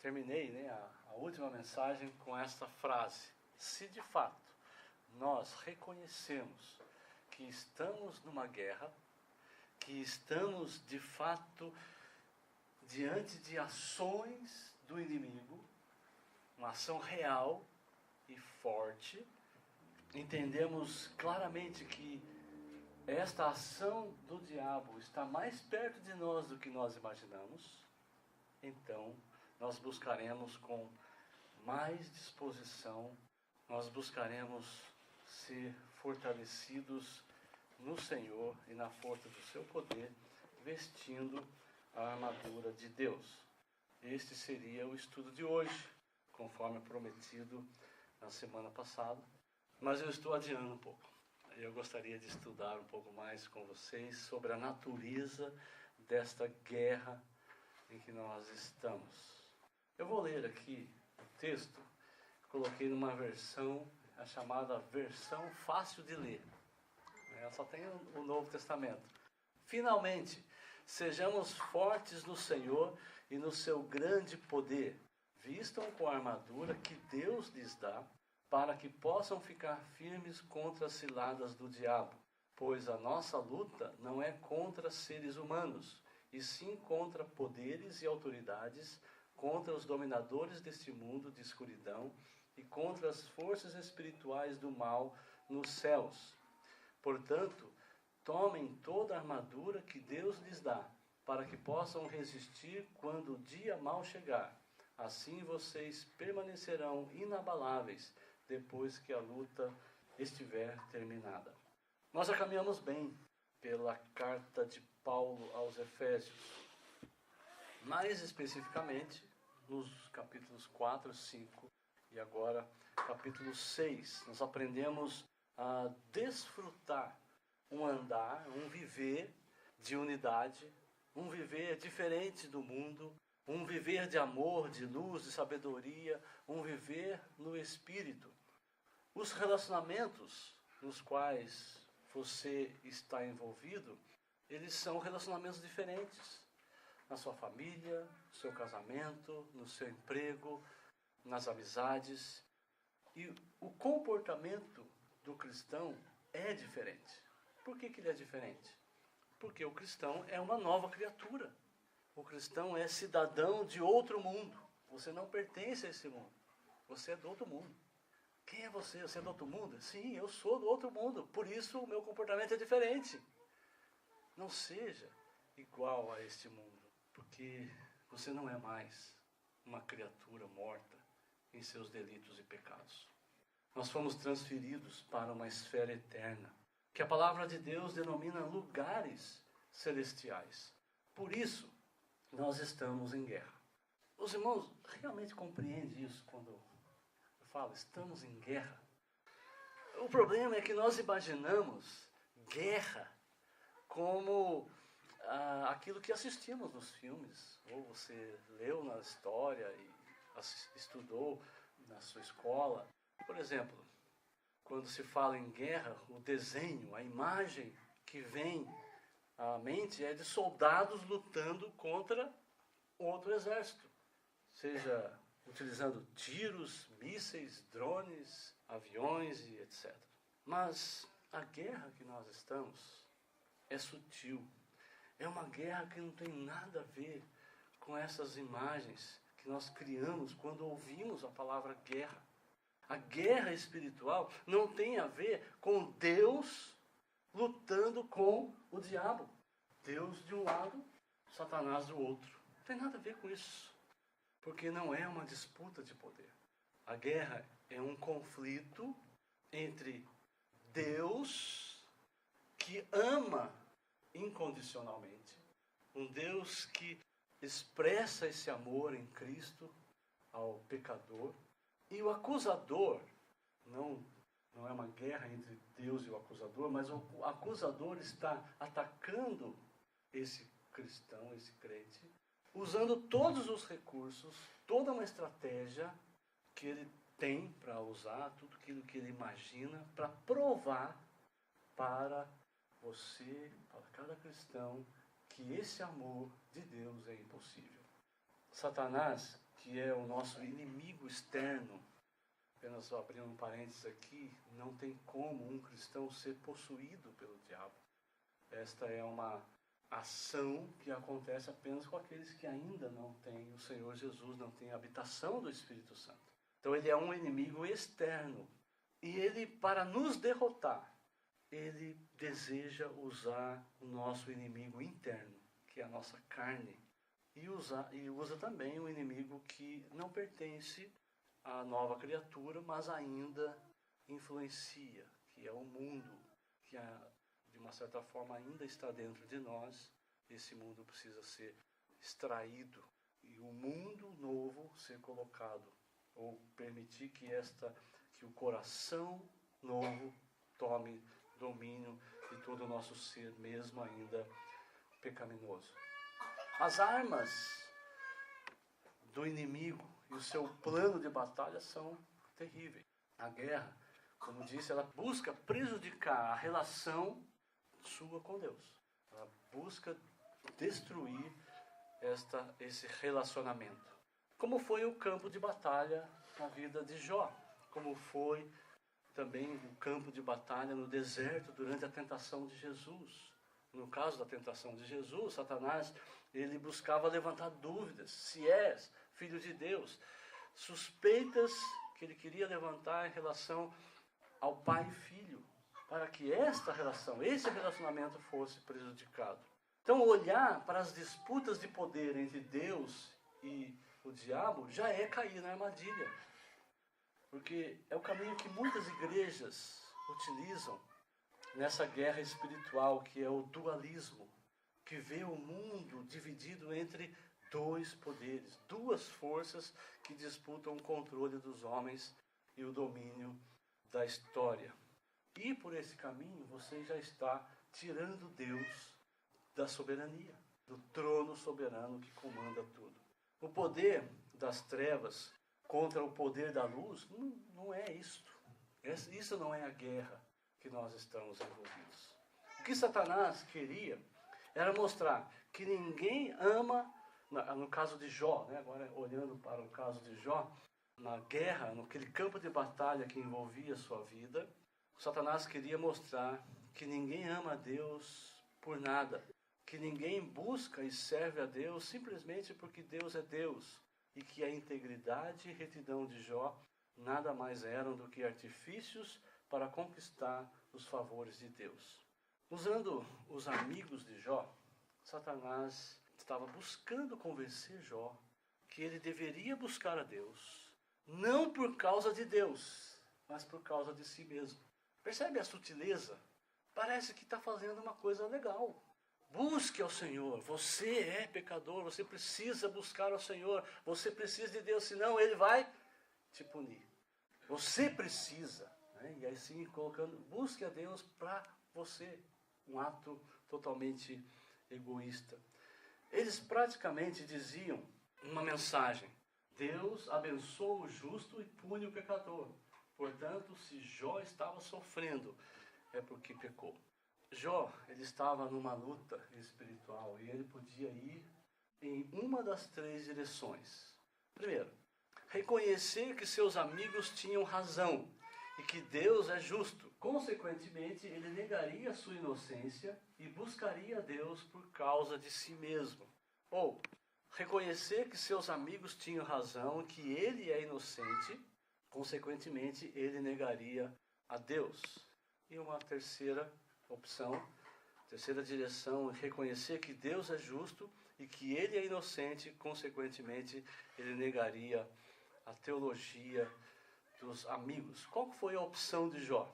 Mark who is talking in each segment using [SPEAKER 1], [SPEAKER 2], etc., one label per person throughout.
[SPEAKER 1] terminei, né, a última mensagem com esta frase: se de fato nós reconhecemos que estamos numa guerra, que estamos de fato diante de ações do inimigo, uma ação real e forte, entendemos claramente que esta ação do diabo está mais perto de nós do que nós imaginamos, então nós buscaremos com mais disposição, nós buscaremos ser fortalecidos no Senhor e na força do seu poder, vestindo a armadura de Deus. Este seria o estudo de hoje, conforme prometido na semana passada, mas eu estou adiando um pouco. Eu gostaria de estudar um pouco mais com vocês sobre a natureza desta guerra em que nós estamos. Eu vou ler aqui o texto, coloquei numa versão, a chamada versão fácil de ler. Ela só tem o Novo Testamento. Finalmente, sejamos fortes no Senhor e no seu grande poder. Vistam com a armadura que Deus lhes dá, para que possam ficar firmes contra as ciladas do diabo. Pois a nossa luta não é contra seres humanos, e sim contra poderes e autoridades, contra os dominadores deste mundo de escuridão e contra as forças espirituais do mal nos céus. Portanto, tomem toda a armadura que Deus lhes dá, para que possam resistir quando o dia mau chegar. Assim vocês permanecerão inabaláveis depois que a luta estiver terminada. Nós já caminhamos bem pela carta de Paulo aos Efésios. Mais especificamente, nos capítulos 4, 5 e agora capítulo 6, nós aprendemos a desfrutar um andar, um viver de unidade, um viver diferente do mundo, um viver de amor, de luz, de sabedoria, um viver no Espírito. Os relacionamentos nos quais você está envolvido, eles são relacionamentos diferentes. Na sua família, no seu casamento, no seu emprego, nas amizades. E o comportamento do cristão é diferente. Por que ele é diferente? Porque o cristão é uma nova criatura. O cristão é cidadão de outro mundo. Você não pertence a esse mundo. Você é do outro mundo. Quem é você? Você é do outro mundo? Sim, eu sou do outro mundo. Por isso o meu comportamento é diferente. Não seja igual a este mundo. Porque você não é mais uma criatura morta em seus delitos e pecados. Nós fomos transferidos para uma esfera eterna, que a palavra de Deus denomina lugares celestiais. Por isso, nós estamos em guerra. Os irmãos realmente compreendem isso quando eu falo, estamos em guerra? O problema é que nós imaginamos guerra como aquilo que assistimos nos filmes, ou você leu na história e estudou na sua escola. Por exemplo, quando se fala em guerra, o desenho, a imagem que vem à mente é de soldados lutando contra outro exército, seja utilizando tiros, mísseis, drones, aviões e etc. Mas a guerra que nós estamos é sutil. É uma guerra que não tem nada a ver com essas imagens que nós criamos quando ouvimos a palavra guerra. A guerra espiritual não tem a ver com Deus lutando com o diabo. Deus de um lado, Satanás do outro. Não tem nada a ver com isso. Porque não é uma disputa de poder. A guerra é um conflito entre Deus, que ama incondicionalmente, um Deus que expressa esse amor em Cristo ao pecador, e o acusador, não é uma guerra entre Deus e o acusador, mas o acusador está atacando esse cristão, esse crente, usando todos os recursos, toda uma estratégia que ele tem para usar, tudo aquilo que ele imagina, para provar para você, para cada cristão, que esse amor de Deus é impossível. Satanás que é o nosso inimigo externo. Apenas abrindo um parênteses aqui, não tem como um cristão ser possuído pelo diabo. Esta é uma ação que acontece apenas com aqueles que ainda não têm o Senhor Jesus, não têm a habitação do Espírito Santo. Então ele é um inimigo externo. E ele, para nos derrotar, ele deseja usar o nosso inimigo interno, que é a nossa carne. E usa também o inimigo que não pertence à nova criatura, mas ainda influencia, que é o mundo, que de uma certa forma ainda está dentro de nós. Esse mundo precisa ser extraído e o mundo novo ser colocado, ou permitir que o coração novo tome domínio de todo o nosso ser, mesmo ainda pecaminoso. As armas do inimigo e o seu plano de batalha são terríveis. A guerra, como disse, ela busca prejudicar a relação sua com Deus. Ela busca destruir esse relacionamento. Como foi o campo de batalha na vida de Jó. Como foi também o campo de batalha no deserto durante a tentação de Jesus. No caso da tentação de Jesus, Satanás, ele buscava levantar dúvidas, se és filho de Deus, suspeitas que ele queria levantar em relação ao pai e filho, para que esse relacionamento fosse prejudicado. Então, olhar para as disputas de poder entre Deus e o diabo já é cair na armadilha. Porque é o caminho que muitas igrejas utilizam nessa guerra espiritual, que é o dualismo, que vê o mundo dividido entre dois poderes, duas forças que disputam o controle dos homens e o domínio da história. E por esse caminho você já está tirando Deus da soberania, do trono soberano que comanda tudo. O poder das trevas contra o poder da luz não é isto. Isso não é a guerra que nós estamos envolvidos. O que Satanás queria era mostrar que ninguém ama, no caso de Jó, né? Agora olhando para o caso de Jó, na guerra, naquele campo de batalha que envolvia a sua vida, Satanás queria mostrar que ninguém ama a Deus por nada, que ninguém busca e serve a Deus simplesmente porque Deus é Deus, e que a integridade e retidão de Jó nada mais eram do que artifícios para conquistar os favores de Deus. Usando os amigos de Jó, Satanás estava buscando convencer Jó que ele deveria buscar a Deus, não por causa de Deus, mas por causa de si mesmo. Percebe a sutileza? Parece que está fazendo uma coisa legal. Busque ao Senhor. Você é pecador, você precisa buscar ao Senhor. Você precisa de Deus, senão Ele vai te punir. Você precisa, né? E assim colocando, busque a Deus para você. Um ato totalmente egoísta. Eles praticamente diziam uma mensagem: Deus abençoa o justo e pune o pecador. Portanto, se Jó estava sofrendo, é porque pecou. Jó, ele estava numa luta espiritual e ele podia ir em uma das três direções. Primeiro, reconhecer que seus amigos tinham razão e que Deus é justo. Consequentemente, ele negaria a sua inocência e buscaria a Deus por causa de si mesmo. Ou, reconhecer que seus amigos tinham razão, que ele é inocente. Consequentemente, ele negaria a Deus. E uma terceira opção, terceira direção, reconhecer que Deus é justo e que ele é inocente. Consequentemente, ele negaria a teologia dos amigos. Qual foi a opção de Jó?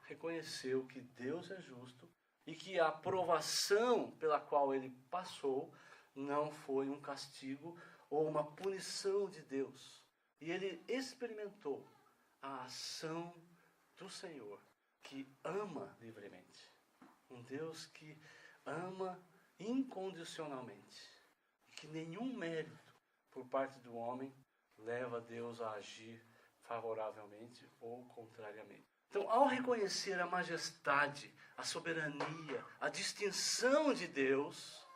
[SPEAKER 1] Reconheceu que Deus é justo e que a aprovação pela qual ele passou não foi um castigo ou uma punição de Deus. E ele experimentou a ação do Senhor, que ama livremente. Um Deus que ama incondicionalmente. Que nenhum mérito por parte do homem leva Deus a agir favoravelmente ou contrariamente. Então, ao reconhecer a majestade, a soberania, a distinção de Deus,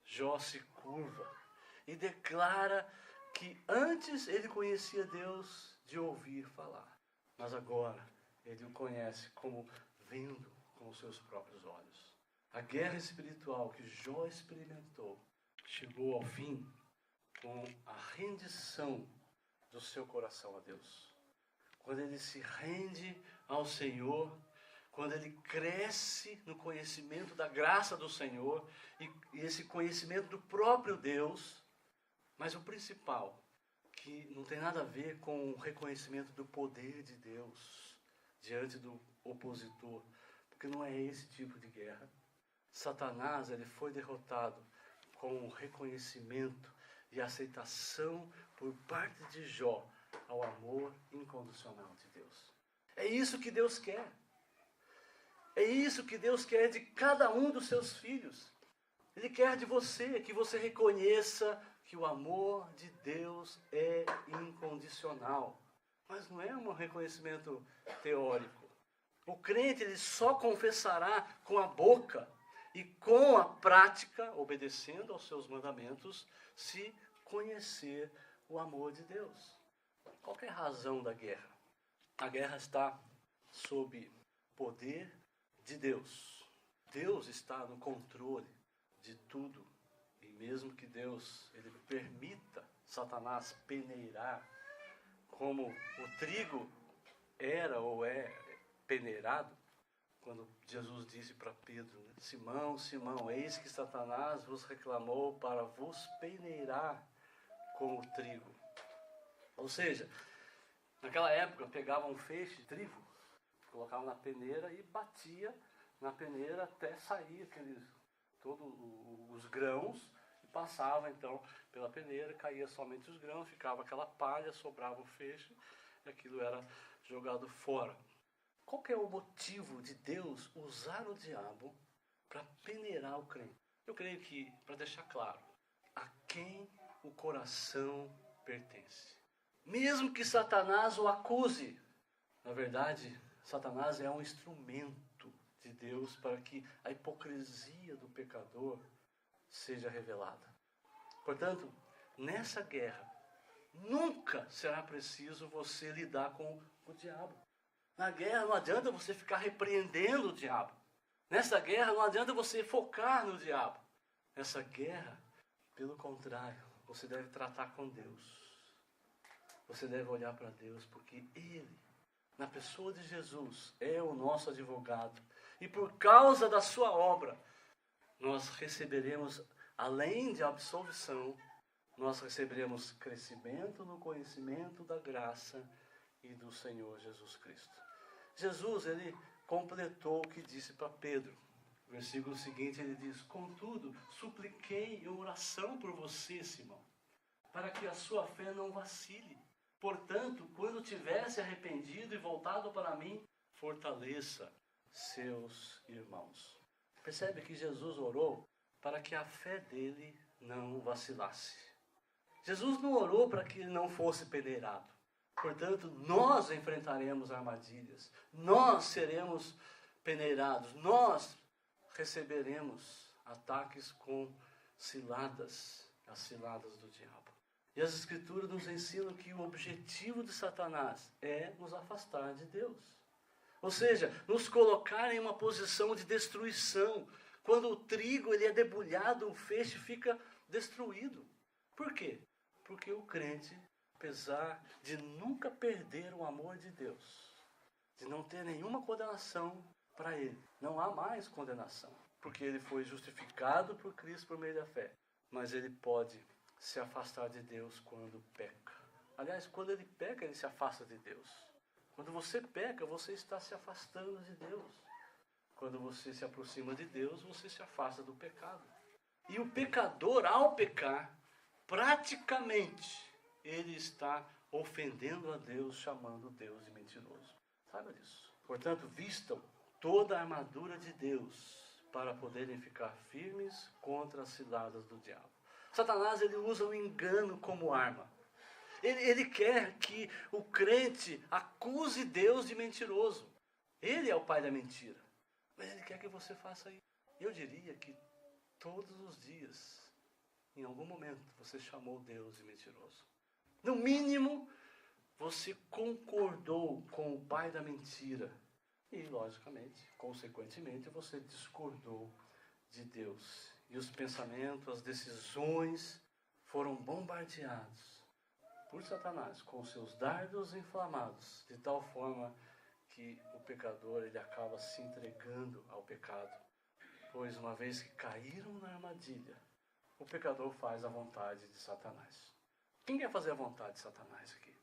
[SPEAKER 1] Jó se curva e declara que antes ele conhecia Deus de ouvir falar, mas agora ele o conhece como vendo com os seus próprios olhos. A guerra espiritual que Jó experimentou chegou ao fim com a rendição do seu coração a Deus. Quando ele se rende ao Senhor, quando ele cresce no conhecimento da graça do Senhor e esse conhecimento do próprio Deus, mas o principal, que não tem nada a ver com o reconhecimento do poder de Deus diante do opositor, porque não é esse tipo de guerra. Satanás, ele foi derrotado com o reconhecimento e aceitação por parte de Jó ao amor incondicional de Deus. É isso que Deus quer. É isso que Deus quer de cada um dos seus filhos. Ele quer de você, que você reconheça que o amor de Deus é incondicional. Mas não é um reconhecimento teórico. O crente, ele só confessará com a boca e com a prática, obedecendo aos seus mandamentos, se conhecer o amor de Deus. Qual é a razão da guerra? A guerra está sob poder de Deus. Deus está no controle de tudo. E mesmo que Deus ele permita Satanás peneirar, como o trigo era ou é peneirado, quando Jesus disse para Pedro, né? Simão, Simão, eis que Satanás vos reclamou para vos peneirar como trigo. Ou seja, naquela época pegavam um feixe de trigo, colocavam na peneira e batia na peneira até sair todos os grãos, e passava então pela peneira, caía somente os grãos, ficava aquela palha, sobrava o feixe, e aquilo era jogado fora. Qual que é o motivo de Deus usar o diabo para peneirar o crente? Eu creio que, para deixar claro, a quem o coração pertence. Mesmo que Satanás o acuse, na verdade, Satanás é um instrumento de Deus para que a hipocrisia do pecador seja revelada. Portanto, nessa guerra, nunca será preciso você lidar com o diabo. Na guerra não adianta você ficar repreendendo o diabo. Nessa guerra não adianta você focar no diabo. Nessa guerra, pelo contrário, você deve tratar com Deus. Você deve olhar para Deus, porque Ele, na pessoa de Jesus, é o nosso advogado. E por causa da sua obra, nós receberemos, além de absolvição, nós receberemos crescimento no conhecimento da graça e do Senhor Jesus Cristo. Jesus, ele completou o que disse para Pedro. No versículo seguinte ele diz: contudo, supliquei em oração por você, Simão, para que a sua fé não vacile. Portanto, quando tivesse arrependido e voltado para mim, fortaleça seus irmãos. Percebe que Jesus orou para que a fé dele não vacilasse. Jesus não orou para que ele não fosse peneirado. Portanto, nós enfrentaremos armadilhas, nós seremos peneirados, nós receberemos ataques com ciladas, as ciladas do diabo. E as Escrituras nos ensinam que o objetivo de Satanás é nos afastar de Deus. Ou seja, nos colocar em uma posição de destruição. Quando o trigo ele é debulhado, o feixe fica destruído. Por quê? Porque o crente, apesar de nunca perder o amor de Deus, de não ter nenhuma condenação para ele, não há mais condenação, porque ele foi justificado por Cristo por meio da fé. Mas ele pode se afastar de Deus quando peca. Aliás, quando ele peca, ele se afasta de Deus. Quando você peca, você está se afastando de Deus. Quando você se aproxima de Deus, você se afasta do pecado. E o pecador, ao pecar, praticamente, ele está ofendendo a Deus, chamando Deus de mentiroso. Saiba disso. Portanto, vistam toda a armadura de Deus para poderem ficar firmes contra as ciladas do diabo. Satanás, ele usa o engano como arma. Ele quer que o crente acuse Deus de mentiroso. Ele é o pai da mentira. Mas ele quer que você faça isso. Eu diria que todos os dias em algum momento, você chamou Deus de mentiroso. No mínimo, você concordou com o pai da mentira. E, logicamente, consequentemente, você discordou de Deus. E os pensamentos, as decisões foram bombardeados por Satanás com seus dardos inflamados, de tal forma que o pecador ele acaba se entregando ao pecado. Pois uma vez que caíram na armadilha, o pecador faz a vontade de Satanás. Quem quer fazer a vontade de Satanás aqui?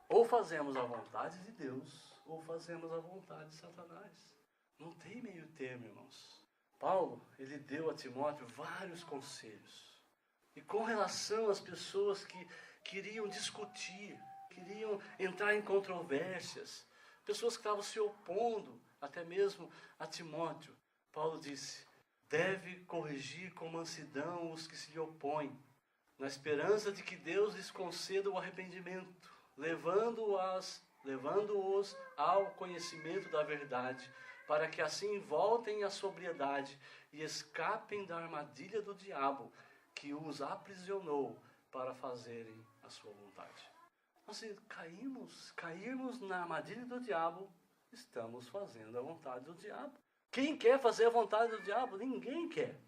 [SPEAKER 1] Ou fazemos a vontade de Deus, ou fazemos a vontade de Satanás. Não tem meio termo, irmãos. Paulo, ele deu a Timóteo vários conselhos. E com relação às pessoas que queriam discutir, queriam entrar em controvérsias, pessoas que estavam se opondo até mesmo a Timóteo, Paulo disse: deve corrigir com mansidão os que se lhe opõem, na esperança de que Deus lhes conceda o arrependimento, levando-os ao conhecimento da verdade, para que assim voltem à sobriedade e escapem da armadilha do diabo, que os aprisionou para fazerem a sua vontade. Então, se cairmos na armadilha do diabo, estamos fazendo a vontade do diabo. Quem quer fazer a vontade do diabo? Ninguém quer.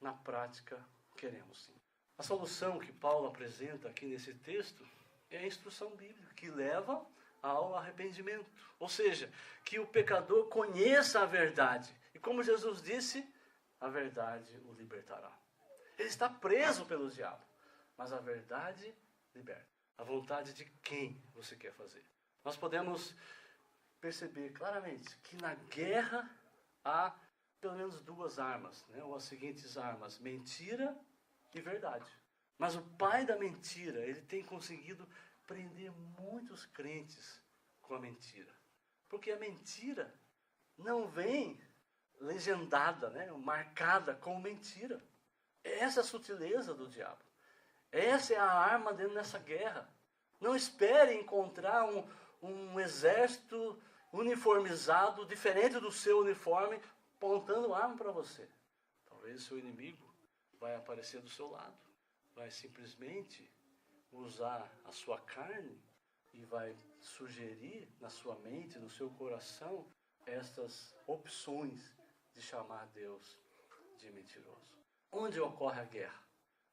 [SPEAKER 1] Na prática, queremos sim. A solução que Paulo apresenta aqui nesse texto é a instrução bíblica, que leva ao arrependimento. Ou seja, que o pecador conheça a verdade. E como Jesus disse, a verdade o libertará. Ele está preso pelo diabo, mas a verdade liberta. A vontade de quem você quer fazer. Nós podemos perceber claramente que na guerra há pelo menos duas armas, ou as seguintes armas: mentira e verdade. Mas o pai da mentira, ele tem conseguido prender muitos crentes com a mentira. Porque a mentira não vem legendada, marcada como mentira. Essa é a sutileza do diabo. Essa é a arma dentro dessa guerra. Não espere encontrar um exército uniformizado, diferente do seu uniforme, apontando arma para você. Talvez o seu inimigo vai aparecer do seu lado. Vai simplesmente usar a sua carne e vai sugerir na sua mente, no seu coração, estas opções de chamar Deus de mentiroso. Onde ocorre a guerra?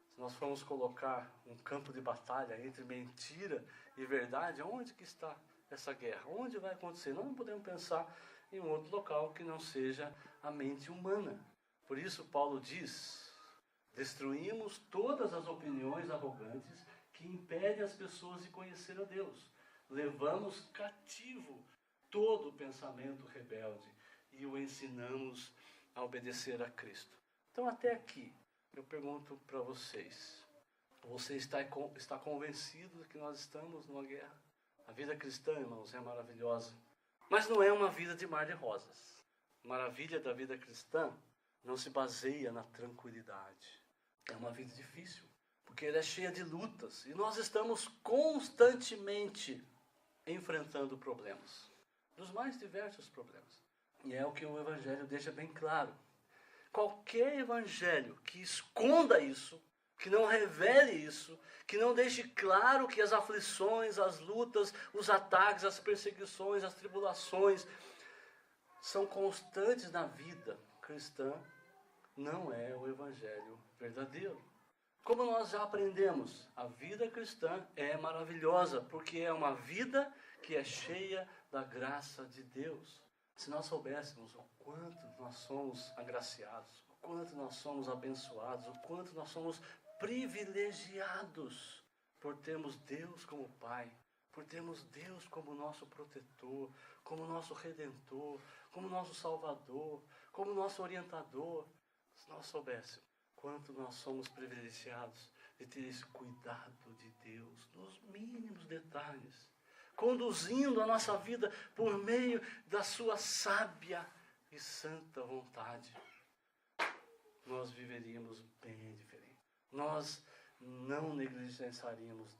[SPEAKER 1] Se nós formos colocar um campo de batalha entre mentira e verdade, onde que está essa guerra? Onde vai acontecer? Nós não podemos pensar em um outro local que não seja a mente humana. Por isso Paulo diz: destruímos todas as opiniões arrogantes que impedem as pessoas de conhecer a Deus. Levamos cativo todo o pensamento rebelde e o ensinamos a obedecer a Cristo. Então, até aqui, eu pergunto para vocês: você está convencido de que nós estamos numa guerra? A vida cristã, irmãos, é maravilhosa, mas não é uma vida de mar de rosas. A maravilha da vida cristã não se baseia na tranquilidade. É uma vida difícil, porque ela é cheia de lutas, e nós estamos constantemente enfrentando problemas, dos mais diversos problemas. E é o que o Evangelho deixa bem claro. Qualquer evangelho que esconda isso, que não revele isso, que não deixe claro que as aflições, as lutas, os ataques, as perseguições, as tribulações são constantes na vida cristã, não é o evangelho verdadeiro. Como nós já aprendemos, a vida cristã é maravilhosa, porque é uma vida que é cheia da graça de Deus. Se nós soubéssemos o quanto nós somos agraciados, o quanto nós somos abençoados, o quanto nós somos privilegiados por termos Deus como Pai, por termos Deus como nosso protetor, como nosso Redentor, como nosso Salvador, como nosso orientador. Se nós soubéssemos quanto nós somos privilegiados de ter esse cuidado de Deus nos mínimos detalhes, conduzindo a nossa vida por meio da sua sábia e santa vontade, nós viveríamos bem diferente. Nós não negligenciaríamos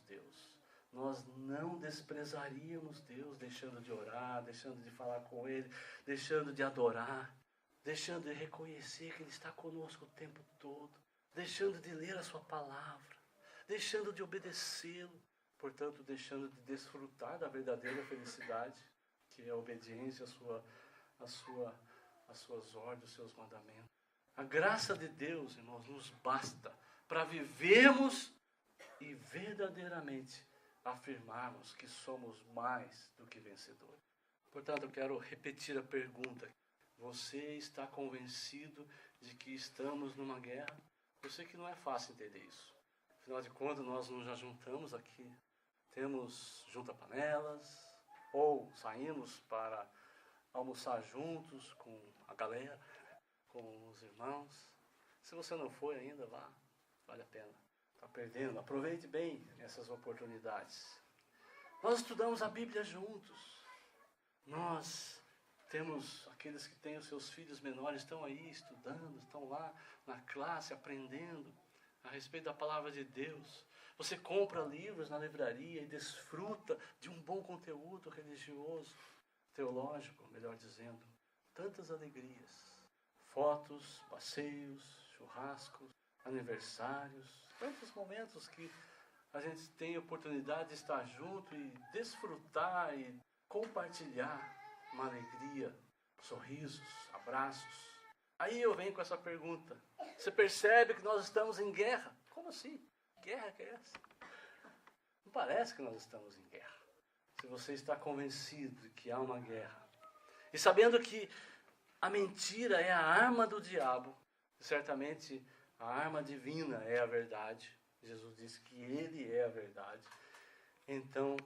[SPEAKER 1] Deus. Nós não desprezaríamos Deus, deixando de orar, deixando de falar com Ele, deixando de adorar, deixando de reconhecer que Ele está conosco o tempo todo, deixando de ler a sua palavra, deixando de obedecê-lo, portanto, deixando de desfrutar da verdadeira felicidade, que é a obediência às suas ordens, aos seus mandamentos. A graça de Deus, irmãos, nos basta para vivermos e verdadeiramente afirmarmos que somos mais do que vencedores. Portanto, eu quero repetir a pergunta. Você está convencido de que estamos numa guerra? Eu sei que não é fácil entender isso. Afinal de contas, nós nos juntamos aqui. Temos junta-panelas, ou saímos para almoçar juntos com a galera, com os irmãos. Se você não foi ainda, vá, vale a pena. Está perdendo, aproveite bem essas oportunidades. Nós estudamos a Bíblia juntos. Nós temos aqueles que têm os seus filhos menores, estão aí estudando, estão lá na classe aprendendo a respeito da palavra de Deus. Você compra livros na livraria e desfruta de um bom conteúdo religioso, teológico, melhor dizendo. Tantas alegrias, fotos, passeios, churrascos, aniversários, tantos momentos que a gente tem a oportunidade de estar junto e desfrutar e compartilhar uma alegria, sorrisos, abraços. Aí eu venho com essa pergunta. Você percebe que nós estamos em guerra? Como assim? Guerra que é essa? Não parece que nós estamos em guerra. Se você está convencido de que há uma guerra, e sabendo que a mentira é a arma do diabo, e certamente a arma divina é a verdade, Jesus disse que Ele é a verdade, então,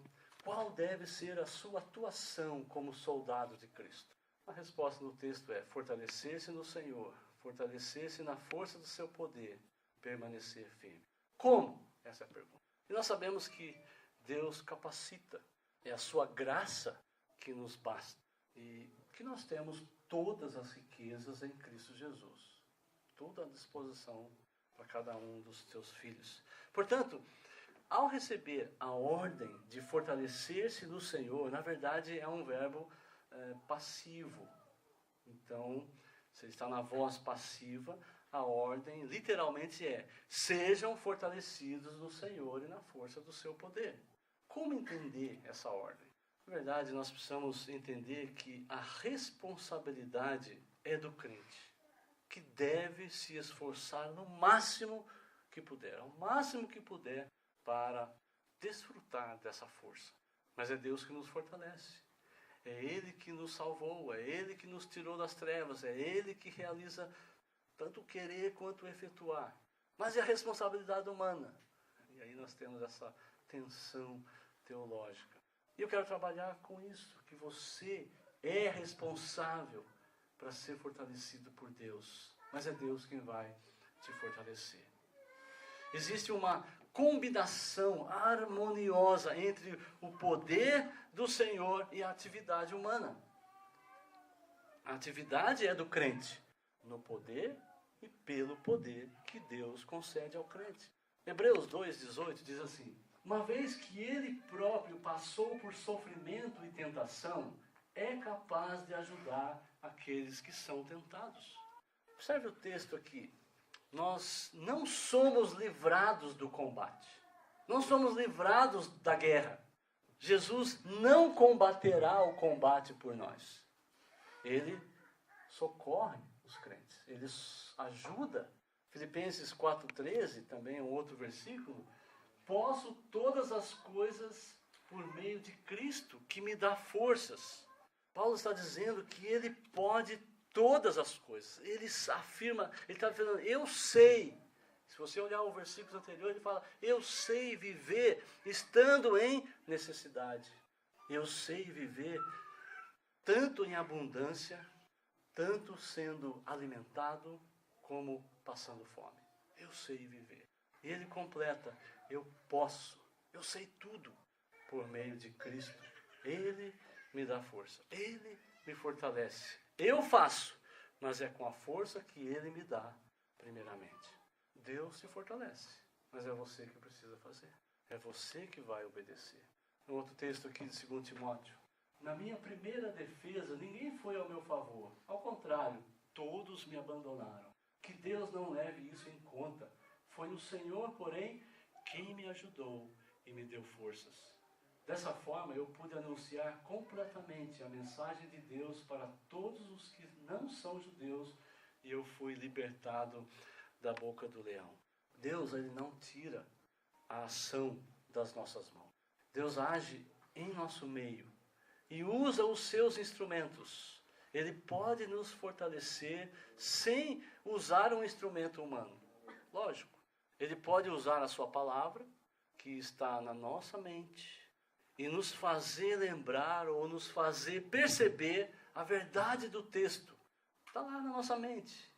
[SPEAKER 1] qual deve ser a sua atuação como soldado de Cristo? A resposta no texto é fortalecer-se no Senhor, fortalecer-se na força do seu poder, permanecer firme. Como? Essa é a pergunta. E nós sabemos que Deus capacita, é a sua graça que nos basta. E que nós temos todas as riquezas em Cristo Jesus. Toda a disposição para cada um dos teus filhos. Portanto, ao receber a ordem de fortalecer-se no Senhor, na verdade é um verbo passivo. Então, se ele está na voz passiva, a ordem literalmente é: sejam fortalecidos no Senhor e na força do seu poder. Como entender essa ordem? Na verdade, nós precisamos entender que a responsabilidade é do crente, que deve se esforçar no máximo que puder, ao máximo que puder, para desfrutar dessa força. Mas é Deus que nos fortalece. É Ele que nos salvou, é Ele que nos tirou das trevas, é Ele que realiza tanto o querer quanto o efetuar. Mas é a responsabilidade humana. E aí nós temos essa tensão teológica. E eu quero trabalhar com isso, que você é responsável para ser fortalecido por Deus. Mas é Deus quem vai te fortalecer. Existe uma combinação harmoniosa entre o poder do Senhor e a atividade humana. A atividade é do crente, no poder e pelo poder que Deus concede ao crente. Hebreus 2,18 diz assim: uma vez que Ele próprio passou por sofrimento e tentação, é capaz de ajudar aqueles que são tentados. Observe o texto aqui. Nós não somos livrados do combate. Não somos livrados da guerra. Jesus não combaterá o combate por nós. Ele socorre os crentes. Ele ajuda. Filipenses 4,13, também é um outro versículo. Posso todas as coisas por meio de Cristo, que me dá forças. Paulo está dizendo que ele pode todas as coisas. Ele afirma, ele está falando, eu sei. Se você olhar o versículo anterior, ele fala, eu sei viver estando em necessidade. Eu sei viver tanto em abundância, tanto sendo alimentado, como passando fome. Eu sei viver. E ele completa, eu posso, eu sei tudo por meio de Cristo. Ele me dá força, Ele me fortalece. Eu faço, mas é com a força que Ele me dá, primeiramente. Deus se fortalece, mas é você que precisa fazer. É você que vai obedecer. Um outro texto aqui de 2 Timóteo. Na minha primeira defesa, ninguém foi ao meu favor. Ao contrário, todos me abandonaram. Que Deus não leve isso em conta. Foi o Senhor, porém, quem me ajudou e me deu forças. Dessa forma, eu pude anunciar completamente a mensagem de Deus para todos os que não são judeus, e eu fui libertado da boca do leão. Deus, ele não tira a ação das nossas mãos. Deus age em nosso meio e usa os seus instrumentos. Ele pode nos fortalecer sem usar um instrumento humano. Lógico, ele pode usar a sua palavra, que está na nossa mente, e nos fazer lembrar ou nos fazer perceber a verdade do texto. Está lá na nossa mente.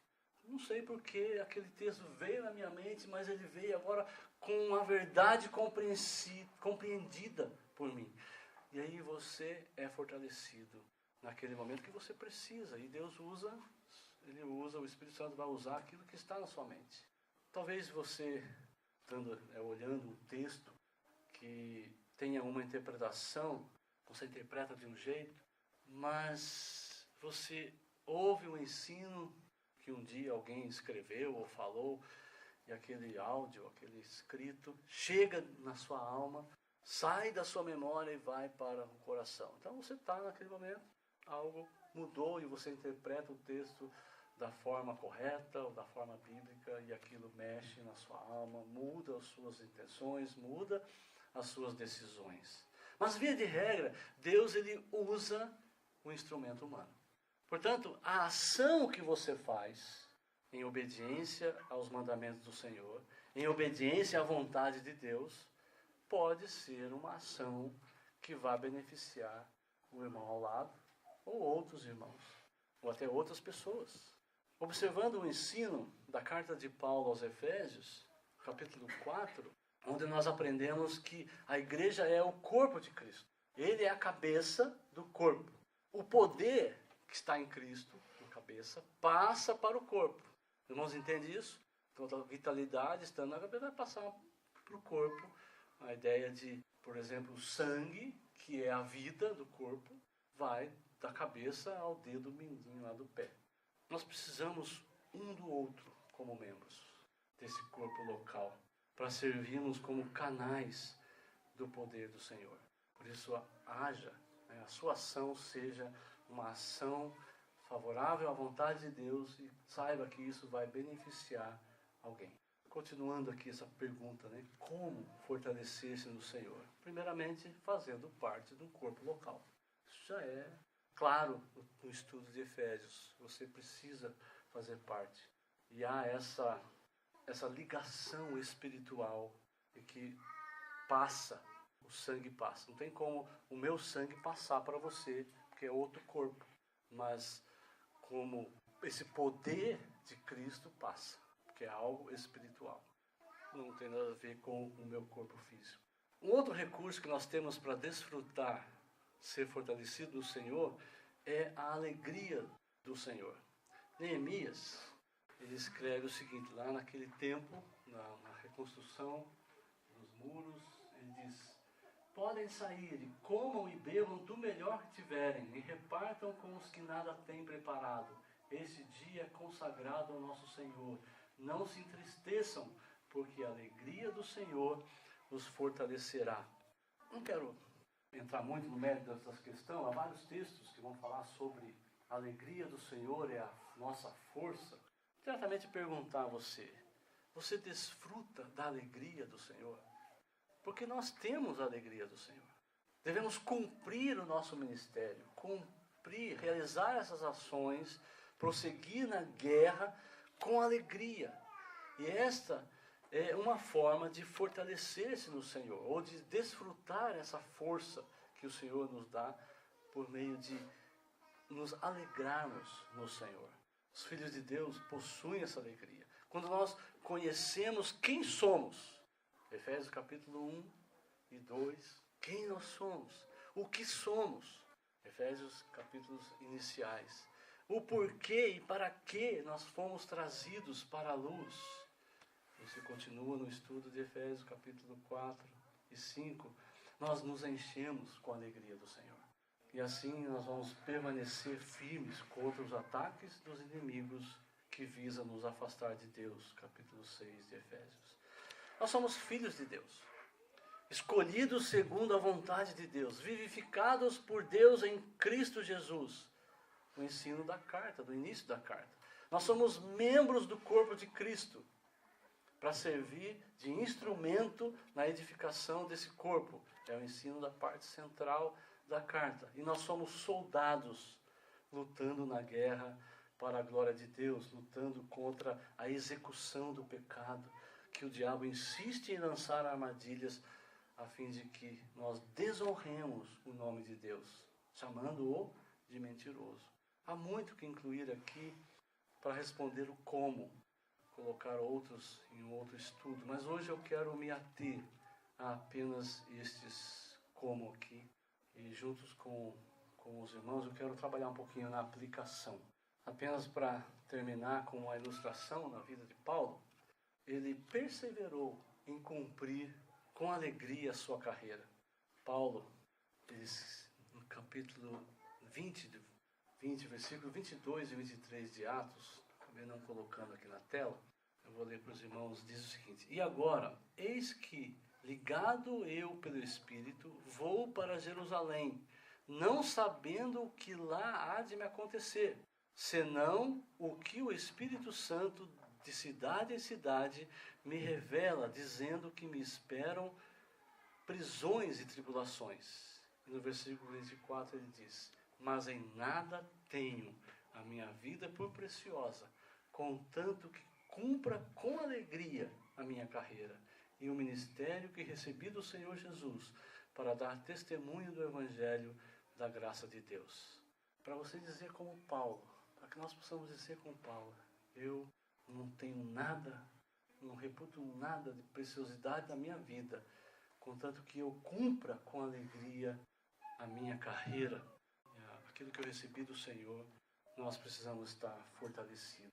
[SPEAKER 1] Não sei porque aquele texto veio na minha mente, mas ele veio agora com a verdade compreendida por mim. E aí você é fortalecido naquele momento que você precisa. E Deus usa, o Espírito Santo vai usar aquilo que está na sua mente. Talvez você, olhando um texto que tenha uma interpretação, você interpreta de um jeito, mas você ouve um ensino que um dia alguém escreveu ou falou, e aquele áudio, aquele escrito, chega na sua alma, sai da sua memória e vai para o coração. Então você está naquele momento, algo mudou e você interpreta o texto da forma correta ou da forma bíblica, e aquilo mexe na sua alma, muda as suas intenções, muda as suas decisões. Mas, via de regra, Deus, ele usa o instrumento humano. Portanto, a ação que você faz em obediência aos mandamentos do Senhor, em obediência à vontade de Deus, pode ser uma ação que vai beneficiar o irmão ao lado, ou outros irmãos, ou até outras pessoas. Observando o ensino da carta de Paulo aos Efésios, capítulo 4, onde nós aprendemos que a igreja é o corpo de Cristo. Ele é a cabeça do corpo. O poder que está em Cristo, na cabeça, passa para o corpo. Irmãos, entende isso? Então, a vitalidade estando na cabeça vai passar para o corpo. A ideia de, por exemplo, o sangue, que é a vida do corpo, vai da cabeça ao dedo mindinho lá do pé. Nós precisamos um do outro como membros desse corpo local, para servirmos como canais do poder do Senhor. Por isso, a sua ação seja uma ação favorável à vontade de Deus, e saiba que isso vai beneficiar alguém. Continuando aqui essa pergunta, como fortalecer-se no Senhor? Primeiramente, fazendo parte de um corpo local. Isso já é claro no estudo de Efésios. Você precisa fazer parte. E há essa ligação espiritual e que passa, o sangue passa. Não tem como o meu sangue passar para você, porque é outro corpo. Mas como esse poder de Cristo passa, porque é algo espiritual. Não tem nada a ver com o meu corpo físico. Um outro recurso que nós temos para desfrutar, ser fortalecido no Senhor, é a alegria do Senhor. Neemias, ele escreve o seguinte, lá naquele tempo, na reconstrução dos muros, ele diz: podem sair e comam e bebam do melhor que tiverem, e repartam com os que nada têm preparado. Este dia é consagrado ao nosso Senhor. Não se entristeçam, porque a alegria do Senhor os fortalecerá. Não quero entrar muito no mérito dessa questão. Há vários textos que vão falar sobre a alegria do Senhor é a nossa força. Certamente perguntar a você: você desfruta da alegria do Senhor? Porque nós temos a alegria do Senhor. Devemos cumprir o nosso ministério, realizar essas ações, prosseguir na guerra com alegria. E esta é uma forma de fortalecer-se no Senhor, ou de desfrutar essa força que o Senhor nos dá por meio de nos alegrarmos no Senhor. Os filhos de Deus possuem essa alegria. Quando nós conhecemos quem somos, Efésios capítulo 1 e 2, quem nós somos, o que somos, Efésios capítulos iniciais, o porquê e para que nós fomos trazidos para a luz. Você continua no estudo de Efésios capítulo 4 e 5, nós nos enchemos com a alegria do Senhor. E assim nós vamos permanecer firmes contra os ataques dos inimigos que visam nos afastar de Deus. Capítulo 6 de Efésios. Nós somos filhos de Deus, escolhidos segundo a vontade de Deus, vivificados por Deus em Cristo Jesus. O ensino da carta, do início da carta. Nós somos membros do corpo de Cristo, para servir de instrumento na edificação desse corpo. É o ensino da parte central da carta. E nós somos soldados, lutando na guerra para a glória de Deus, lutando contra a execução do pecado, que o diabo insiste em lançar armadilhas a fim de que nós desonremos o nome de Deus, chamando-o de mentiroso. Há muito que incluir aqui para responder o como, colocar outros em outro estudo, mas hoje eu quero me ater a apenas estes como aqui, e juntos com os irmãos eu quero trabalhar um pouquinho na aplicação. Apenas para terminar com uma ilustração na vida de Paulo, ele perseverou em cumprir com alegria a sua carreira. Paulo, no capítulo 20, versículo 22 e 23 de Atos, acabei não colocando aqui na tela, eu vou ler para os irmãos, diz o seguinte: E agora, eis que, ligado eu pelo Espírito, vou para Jerusalém, não sabendo o que lá há de me acontecer, senão o que o Espírito Santo de cidade em cidade me revela, dizendo que me esperam prisões e tribulações. E no versículo 24 ele diz: Mas em nada tenho a minha vida por preciosa, contanto que cumpra com alegria a minha carreira e o ministério que recebi do Senhor Jesus, para dar testemunho do Evangelho da graça de Deus. Para você dizer como Paulo, para que nós possamos dizer como Paulo: eu não tenho nada, não reputo nada de preciosidade da minha vida, contanto que eu cumpra com alegria a minha carreira, aquilo que eu recebi do Senhor. Nós precisamos estar fortalecidos.